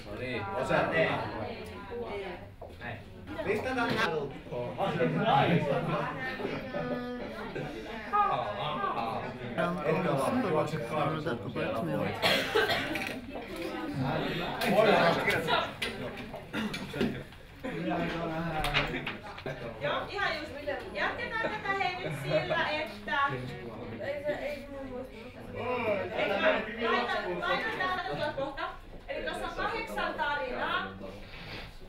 No niin, osa tee. Listataan nää. Joo, ihan just. Jatketaan tätä hei nyt sillä, että... Laitan täällä tuolla kohta. Eli tuossa on 8 tarinaa.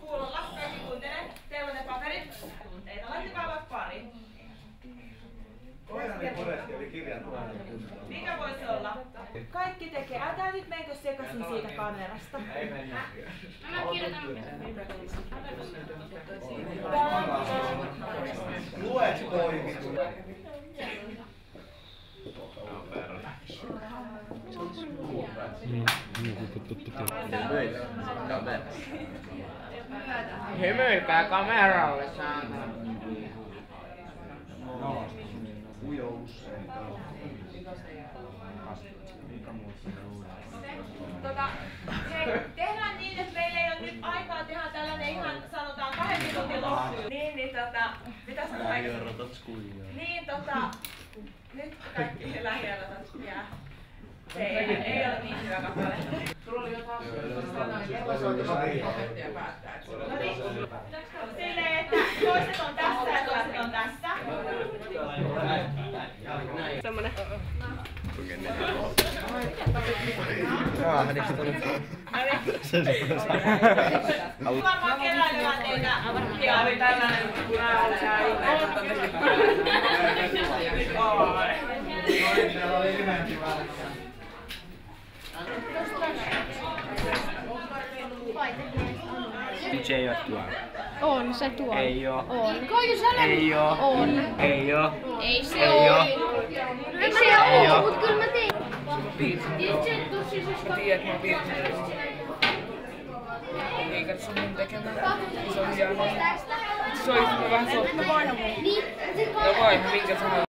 Kuulolla, kaikki kuuntelee. Teillä on ne paperit. Tunteita. Laittakaa vaikka pari. Mikä voisi olla? Kaikki tekee. Älkää nyt menkö sekaisin siitä kamerasta. Ei mennä. Mä kirjoitan. Luet toimii. Hymyilkää kameralle saatana. Hei, tehdään niin, että meillä ei ole nyt aikaa tehdä tällainen ihan sanotaan 2 minuutin loppu. Niin, mitä sanotaan? Niin, nyt kaikki lähiörotat jää. Se ei ole niin hyvä kappale. Sulla oli jotain silleen, että toiset on tässä ja toiset on tässä. Semmonen. Varmaan keräilevät teitä. Ja oli tällainen DJ ei oo tuolla. On se tuolla. Ei oo. On. Ei oo. On. Ei oo. Ei se Ei oo. Ei se Ei oo. oo, mut kyllä mä tein. Mä tiedän, että mä piirsin. Ei katso sun mun tekemään. Se on hienoa. Se on vähän sottavaa. Niin, No vai, minkä sä